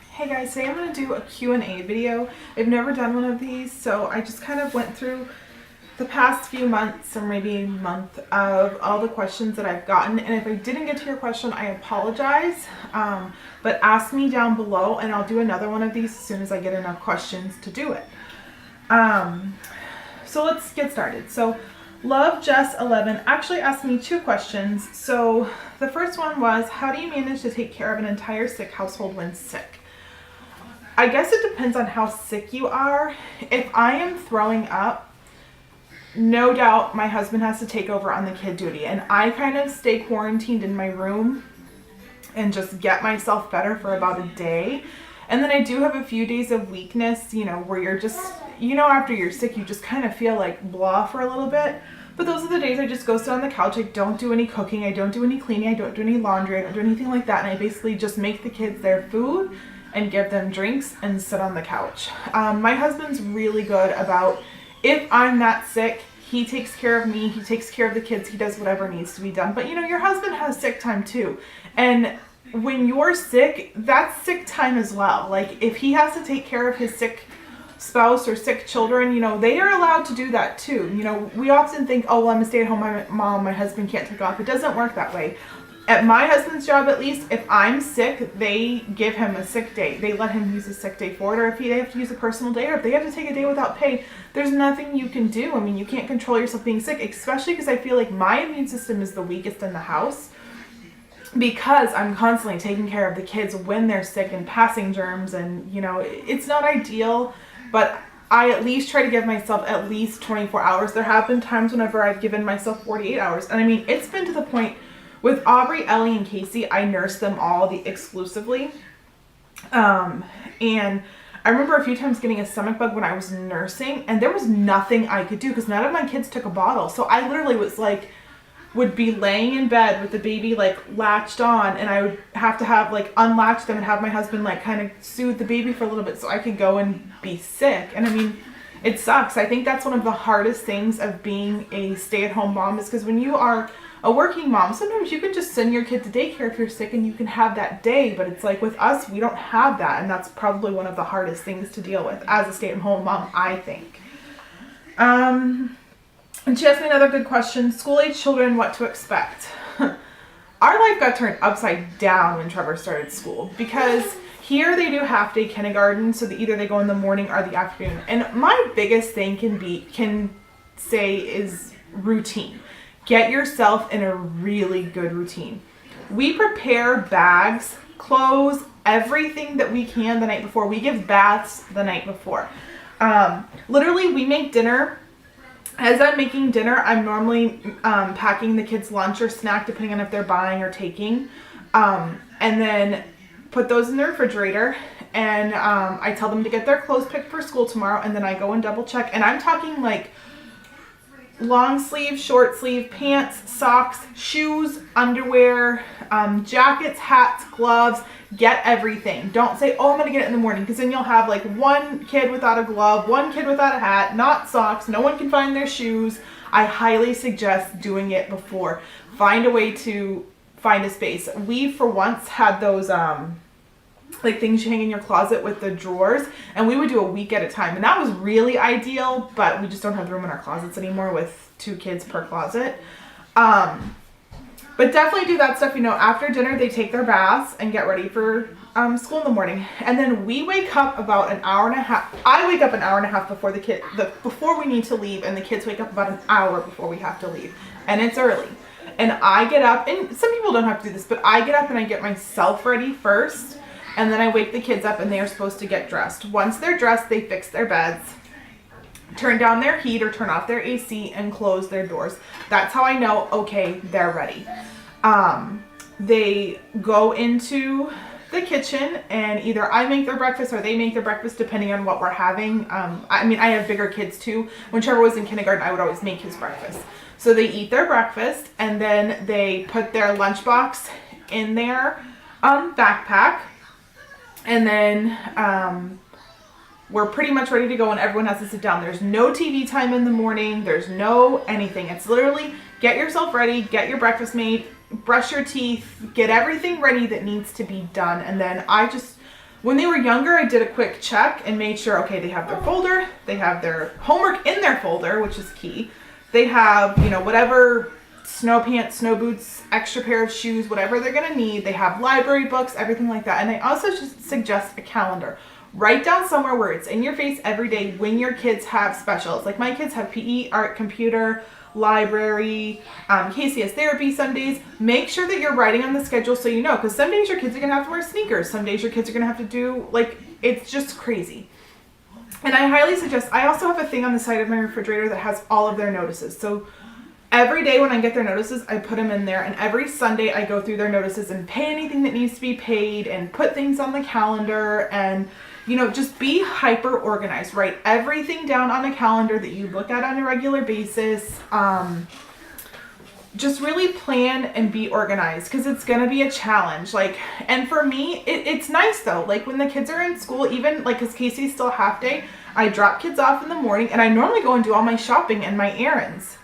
Hey guys, today I'm going to do a Q&A video. I've never done one of these, so I just kind of went through the past few months or maybe a month of all the questions that I've gotten, and if I didn't get to your question, I apologize, but ask me down below and I'll do another one of these as soon as I get enough questions to do it. So let's get started. So Love Jess 11 actually asked me two questions. So the first one was, how do you manage to take care of an entire sick household when sick? I guess it depends on how sick you are. If I am throwing up, no doubt my husband has to take over on the kid duty, and I kind of stay quarantined in my room and just get myself better for about a day. And then I do have a few days of weakness, you know, where you're just, you know, after you're sick, you just kind of feel like blah for a little bit. But those are the days I just go sit on the couch. I don't do any cooking. I don't do any cleaning. I don't do any laundry. I don't do anything like that. And I basically just make the kids their food and give them drinks and sit on the couch. My husband's really good about, if I'm not sick, he takes care of me, he takes care of the kids, he does whatever needs to be done. But you know, your husband has sick time too. And when you're sick, that's sick time as well. Like if he has to take care of his sick spouse or sick children, you know, they are allowed to do that too. You know, we often think, oh, well, I'm a stay-at-home mom, my husband can't take off. It doesn't work that way. At my husband's job, at least, if I'm sick, they give him a sick day. They let him use a sick day for it, or if they have to use a personal day, or if they have to take a day without pay, there's nothing you can do. I mean, you can't control yourself being sick, especially because I feel like my immune system is the weakest in the house because I'm constantly taking care of the kids when they're sick and passing germs, and, you know, it's not ideal, but I at least try to give myself at least 24 hours. There have been times whenever I've given myself 48 hours, and I mean, it's been to the point with Aubrey, Ellie, and Casey, I nursed them all exclusively. And I remember a few times getting a stomach bug when I was nursing, and there was nothing I could do because none of my kids took a bottle. So I literally was like, would be laying in bed with the baby like latched on, and I would have to have like unlatch them and have my husband like kind of soothe the baby for a little bit so I could go and be sick. And I mean, it sucks. I think that's one of the hardest things of being a stay-at-home mom, is because when you are a working mom, sometimes you can just send your kid to daycare if you're sick and you can have that day, but it's like with us, we don't have that, and that's probably one of the hardest things to deal with as a stay-at-home mom, I think. And she asked me another good question, school-age children, what to expect. Our life got turned upside down when Trevor started school, because here they do half-day kindergarten, so either they go in the morning or the afternoon, and my biggest thing can say is routine. Get yourself in a really good routine. We prepare bags, clothes, everything that we can the night before. We give baths the night before. Literally, we make dinner. As I'm making dinner, I'm normally packing the kids' lunch or snack, depending on if they're buying or taking, and then put those in the refrigerator. And I tell them to get their clothes picked for school tomorrow, and then I go and double check. And I'm talking like long sleeve, short sleeve, pants, socks, shoes, underwear, jackets, hats, gloves. Get everything. Don't say, oh, I'm going to get it in the morning, because then you'll have like one kid without a glove, one kid without a hat, not socks, no one can find their shoes. I highly suggest doing it before. Find a way to find a space. We, for once, had those like things you hang in your closet with the drawers, and we would do a week at a time, and that was really ideal, but we just don't have room in our closets anymore with 2 kids per closet. But definitely do that stuff. You know, after dinner they take their baths and get ready for school in the morning, and then we wake up about an hour and a half. I wake up an hour and a half before before we need to leave, and the kids wake up about an hour before we have to leave, and it's early. And I get up, and some people don't have to do this, but I get up and I get myself ready first, and then I wake the kids up, and they are supposed to get dressed. Once they're dressed, they fix their beds, turn down their heat or turn off their AC and close their doors. That's how I know, okay, they're ready. They go into the kitchen and either I make their breakfast or they make their breakfast depending on what we're having. I mean, I have bigger kids too. When Trevor was in kindergarten, I would always make his breakfast. So they eat their breakfast and then they put their lunchbox in their backpack, and then we're pretty much ready to go and everyone has to sit down. There's no TV time in the morning. There's no anything. It's literally get yourself ready, get your breakfast made, brush your teeth, get everything ready that needs to be done. And then when they were younger, I did a quick check and made sure, okay, they have their folder, they have their homework in their folder, which is key. They have, you know, whatever snow pants, snow boots, extra pair of shoes, whatever they're going to need. They have library books, everything like that. And I also just suggest a calendar. Write down somewhere where it's in your face every day when your kids have specials. Like my kids have PE, art, computer, library, Casey has therapy some days. Make sure that you're writing on the schedule so you know, because some days your kids are going to have to wear sneakers. Some days your kids are going to have to do, like, it's just crazy. And I highly suggest, I also have a thing on the side of my refrigerator that has all of their notices. So every day when I get their notices, I put them in there. And every Sunday I go through their notices and pay anything that needs to be paid and put things on the calendar and, you know, just be hyper organized. Write everything down on a calendar that you look at on a regular basis. Just really plan and be organized because it's going to be a challenge. Like, and for me, it's nice though. Like when the kids are in school, even like, cause Casey's still half day, I drop kids off in the morning and I normally go and do all my shopping and my errands.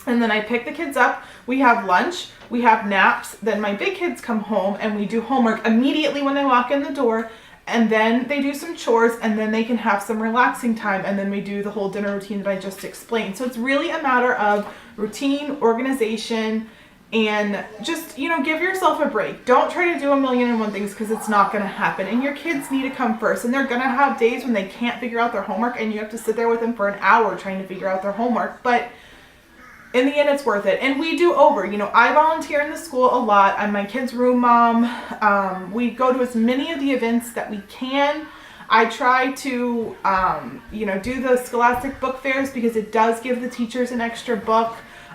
And then I pick the kids up, we have lunch, we have naps, then my big kids come home and we do homework immediately when they walk in the door. And then they do some chores and then they can have some relaxing time. And then we do the whole dinner routine that I just explained. So it's really a matter of routine, organization, and just, you know, give yourself a break. Don't try to do a million and one things because it's not going to happen. And your kids need to come first. And they're going to have days when they can't figure out their homework and you have to sit there with them for an hour trying to figure out their homework. But in the end, it's worth it. And we do over. You know, I volunteer in the school a lot. I'm my kids' room mom. We go to as many of the events that we can. I try to, you know, do the Scholastic book fairs because it does give the teachers an extra book.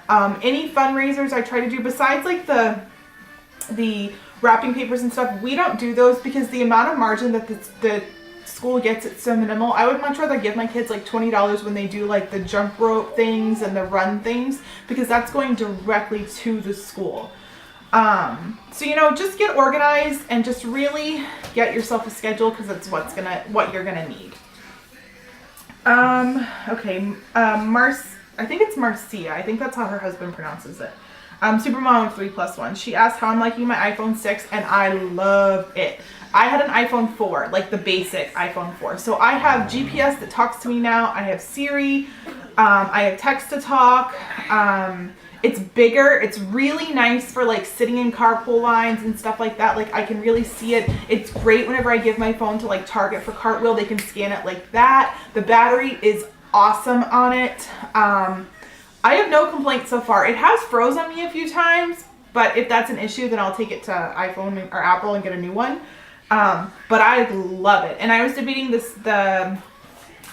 Any fundraisers I try to do besides like the wrapping papers and stuff, we don't do those because the amount of margin that the school gets, it's so minimal. I would much rather give my kids like $20 when they do like the jump rope things and the run things because that's going directly to the school. So, you know, just get organized and just really get yourself a schedule because it's what you're gonna need. Okay, I think it's Marcia. I think that's how her husband pronounces it. Supermom of 3+1. She asked how I'm liking my iPhone 6 and I love it. I had an iPhone 4, like the basic iPhone 4. So I have GPS that talks to me now. I have Siri. I have text to talk. It's bigger. It's really nice for like sitting in carpool lines and stuff like that. Like I can really see it. It's great whenever I give my phone to like Target for Cartwheel. They can scan it like that. The battery is awesome on it. I have no complaints so far. It has froze on me a few times, but if that's an issue, then I'll take it to iPhone or Apple and get a new one. But I love it. And I was debating the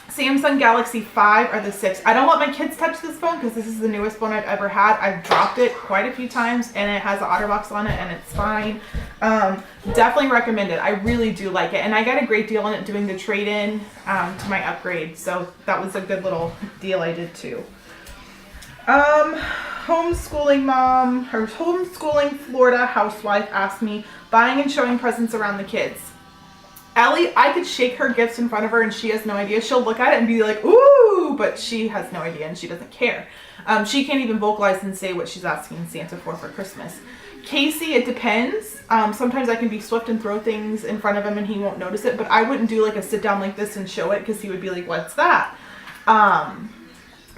Samsung Galaxy 5 or the 6. I don't let my kids touch this phone because this is the newest phone I've ever had. I've dropped it quite a few times and it has an OtterBox on it and it's fine. Definitely recommend it. I really do like it. And I got a great deal on it doing the trade-in to my upgrade. So that was a good little deal I did too. Homeschooling mom, her homeschooling Florida housewife asked me, buying and showing presents around the kids. Allie, I could shake her gifts in front of her and she has no idea. She'll look at it and be like, ooh, but she has no idea and she doesn't care. She can't even vocalize and say what she's asking Santa for Christmas. Casey, it depends. Sometimes I can be swift and throw things in front of him and he won't notice it, but I wouldn't do like a sit down like this and show it because he would be like, what's that?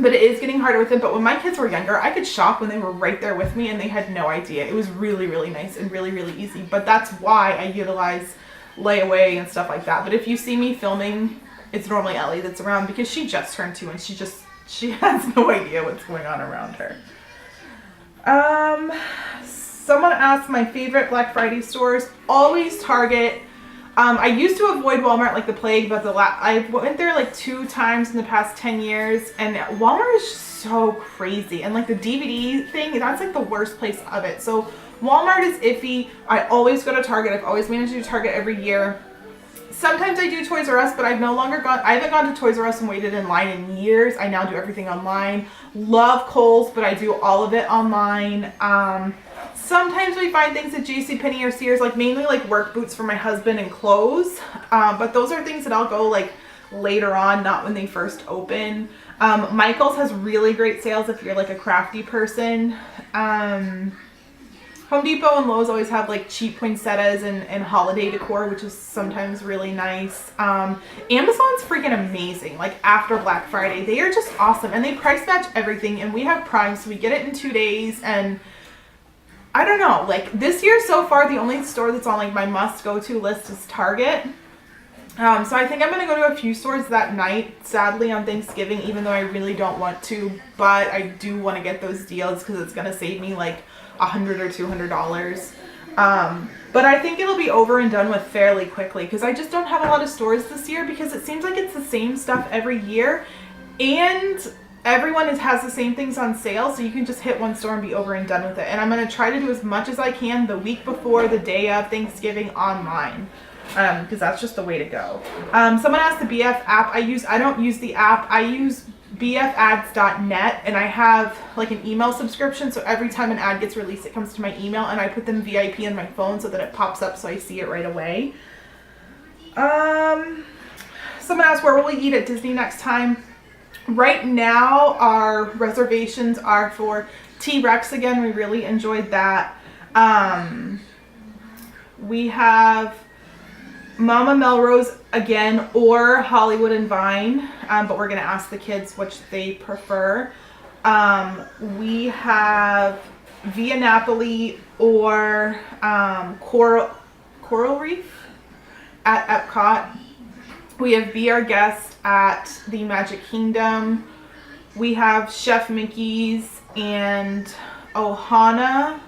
But it is getting harder with it. But when my kids were younger, I could shop when they were right there with me and they had no idea. It was really, really nice and really, really easy. But that's why I utilize layaway and stuff like that. But if you see me filming, it's normally Ellie that's around because she just turned 2 and she has no idea what's going on around her. Someone asked my favorite Black Friday stores. Always Target. I used to avoid Walmart like the plague, but I went there like 2 times in the past 10 years, and Walmart is so crazy. And like the DVD thing, that's like the worst place of it. So Walmart is iffy. I always go to Target. I've always managed to do Target every year. Sometimes I do Toys R Us, but I haven't gone to Toys R Us and waited in line in years. I now do everything online. Love Kohl's, but I do all of it online. Sometimes we find things at JCPenney or Sears, like mainly like work boots for my husband and clothes. But those are things that I'll go like later on, not when they first open. Michael's has really great sales if you're like a crafty person. Home Depot and Lowe's always have like cheap poinsettias and holiday decor, which is sometimes really nice. Amazon's freaking amazing. Like after Black Friday, they are just awesome, and they price match everything. And we have Prime, so we get it in 2 days. And I don't know, like this year so far, the only store that's on like my must go to list is Target. So I think I'm gonna go to a few stores that night, sadly on Thanksgiving, even though I really don't want to. But I do want to get those deals because it's gonna save me like $100 or $200. But I think it'll be over and done with fairly quickly because I just don't have a lot of stores this year because it seems like it's the same stuff every year, and everyone has the same things on sale, so you can just hit one store and be over and done with it. And I'm going to try to do as much as I can the week before the day of Thanksgiving online, because that's just the way to go. Someone asked the BF app. I don't use the app. I use bfads.net, and I have like an email subscription, so every time an ad gets released it comes to my email, and I put them VIP in my phone so that it pops up so I see it right away. Someone asked where will we eat at Disney next time. Right now our reservations are for T-Rex again. We really enjoyed that. We have Mama Melrose again or Hollywood and Vine, but we're going to ask the kids which they prefer. We have Via Napoli or Coral Reef at Epcot. We have Be Our Guest at the Magic Kingdom. We have Chef Mickey's and Ohana.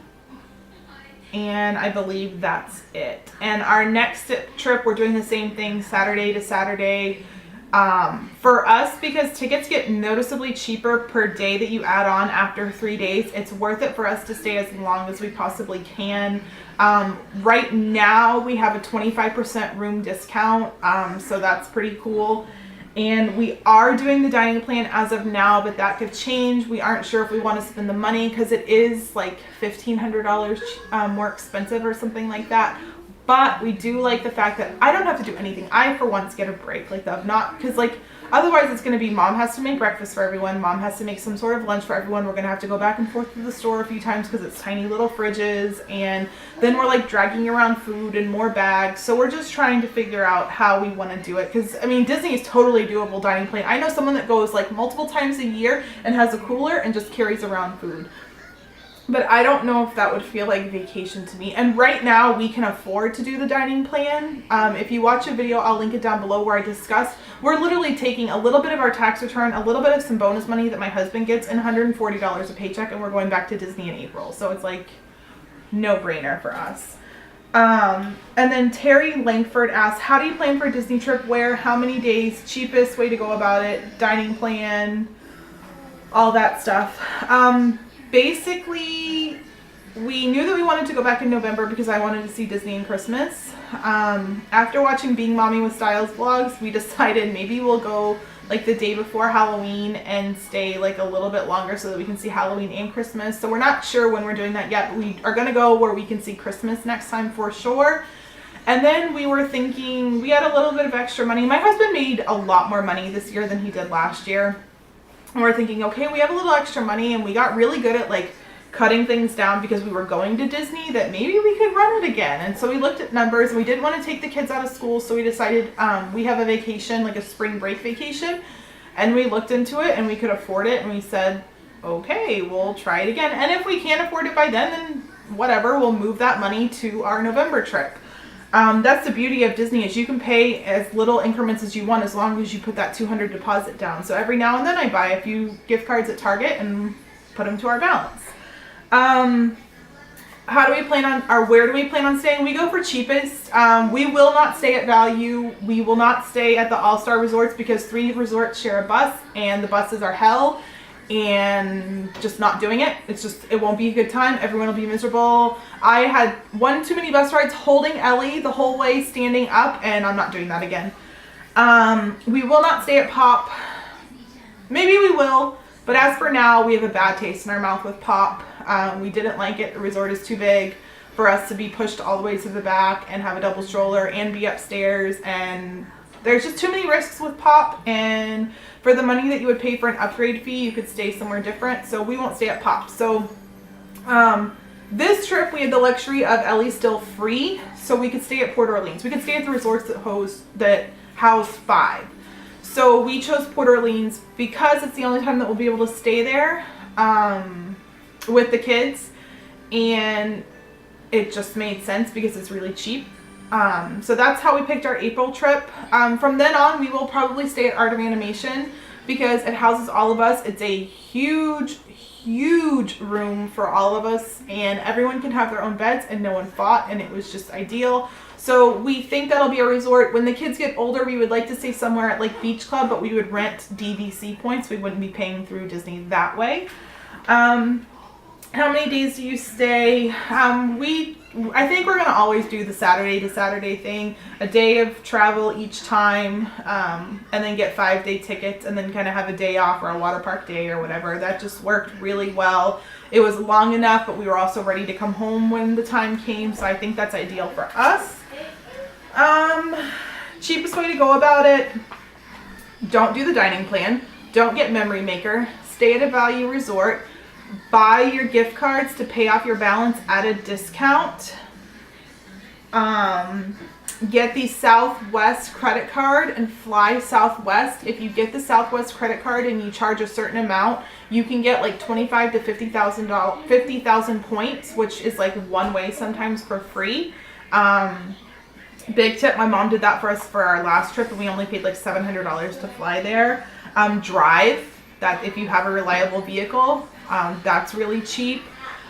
And I believe that's it. And our next trip, we're doing the same thing, Saturday to Saturday. For us, because tickets get noticeably cheaper per day that you add on after 3 days, it's worth it for us to stay as long as we possibly can. Right now, we have a 25% room discount, so that's pretty cool. And we are doing the dining plan as of now, but that could change. We aren't sure if we want to spend the money because it is like $1,500 more expensive or something like that. But we do like the fact that I don't have to do anything. I, for once, get a break. Like, because like otherwise it's going to be mom has to make breakfast for everyone. Mom has to make some sort of lunch for everyone. We're going to have to go back and forth to the store a few times because it's tiny little fridges. And then we're like dragging around food and more bags. So we're just trying to figure out how we want to do it. Because, I mean, Disney is totally doable dining plan. I know someone that goes like multiple times a year and has a cooler and just carries around food. But I don't know if that would feel like vacation to me. And right now we can afford to do the dining plan. If you watch a video, I'll link it down below where I discuss. We're literally taking a little bit of our tax return, a little bit of some bonus money that my husband gets, and $140 a paycheck, and we're going back to Disney in April. So it's like no brainer for us. And then Terry Langford asks, how do you plan for a Disney trip? Where? How many days? Cheapest way to go about it? Dining plan? All that stuff. Basically, we knew that we wanted to go back in November because I wanted to see Disney in Christmas. After watching Being Mommy with Styles vlogs, we decided maybe we'll go like the day before Halloween and stay like a little bit longer so that we can see Halloween and Christmas. So we're not sure when we're doing that yet, but we are going to go where we can see Christmas next time for sure. And then we were thinking, we had a little bit of extra money. My husband made a lot more money this year than he did last year. And we're thinking, okay, we have a little extra money, and we got really good at like cutting things down because we were going to Disney, that maybe we could run it again. And so we looked at numbers, and we didn't want to take the kids out of school, so we decided we have a vacation, like a spring break vacation, and we looked into it and we could afford it, and we said, okay, we'll try it again. And if we can't afford it by then whatever, we'll move that money to our November trip. That's the beauty of Disney, is you can pay as little increments as you want as long as you put that $200 deposit down. So every now and then I buy a few gift cards at Target and put them to our balance. how do we plan on, or where do we plan on staying? We go for cheapest. We will not stay at Value. We will not stay at the All-Star resorts because 3 resorts share a bus and the buses are hell, and just not doing it. It's just, it won't be a good time. Everyone will be miserable. I had one too many bus rides holding Ellie the whole way standing up, and I'm not doing that again. We will not stay at Pop. Maybe we will, but as for now, we have a bad taste in our mouth with Pop. We didn't like it. The resort is too big for us to be pushed all the way to the back and have a double stroller and be upstairs, and there's just too many risks with Pop, and for the money that you would pay for an upgrade fee, you could stay somewhere different, so we won't stay at Pop. So this trip we had the luxury of Ellie still free, so we could stay at Port Orleans. We could stay at the resorts that house 5. So we chose Port Orleans because it's the only time that we'll be able to stay there with the kids, and it just made sense because it's really cheap. So that's how we picked our April trip. From then on, we will probably stay at Art of Animation because it houses all of us. It's a huge room for all of us, and everyone can have their own beds, and no one fought, and it was just ideal. So we think that'll be a resort. When the kids get older, we would like to stay somewhere at like Beach Club, but we would rent DVC points. We wouldn't be paying through Disney that way. How many days do you stay? I think we're gonna always do the Saturday to Saturday thing, a day of travel each time, and then get 5-day tickets, and then kind of have a day off or a water park day or whatever. That just worked really well. It was long enough, but we were also ready to come home when the time came, so I think that's ideal for us. Cheapest way to go about it: don't do the dining plan, don't get Memory Maker, stay at a Value resort, buy your gift cards to pay off your balance at a discount, get the Southwest credit card and fly Southwest. If you get the Southwest credit card and you charge a certain amount, you can get like 25 to 50,000 points, which is like one way sometimes for free. Big tip, my mom did that for us for our last trip, and we only paid like $700 to fly there. Drive, that if you have a reliable vehicle, that's really cheap.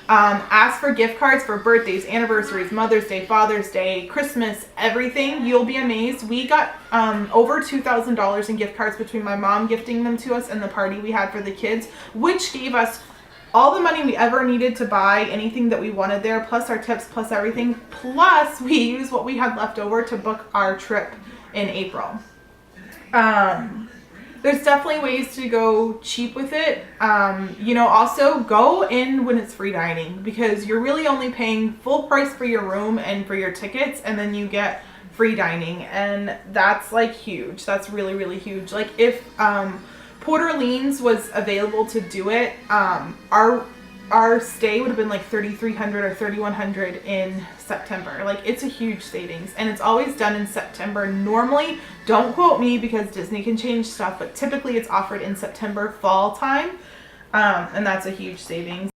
Ask for gift cards for birthdays, anniversaries, Mother's Day, Father's Day, Christmas, everything. You'll be amazed. We got over $2,000 in gift cards between my mom gifting them to us and the party we had for the kids, which gave us all the money we ever needed to buy anything that we wanted there, plus our tips, plus everything. Plus we used what we had left over to book our trip in April. There's definitely ways to go cheap with it. Also go in when it's free dining, because you're really only paying full price for your room and for your tickets, and then you get free dining, and that's like huge. That's really, really huge. Like if Port Orleans was available to do it, our stay would have been like $3,300 or $3,100 in September. Like, it's a huge savings, and it's always done in September. Normally, don't quote me because Disney can change stuff, but typically it's offered in September fall time, and that's a huge savings.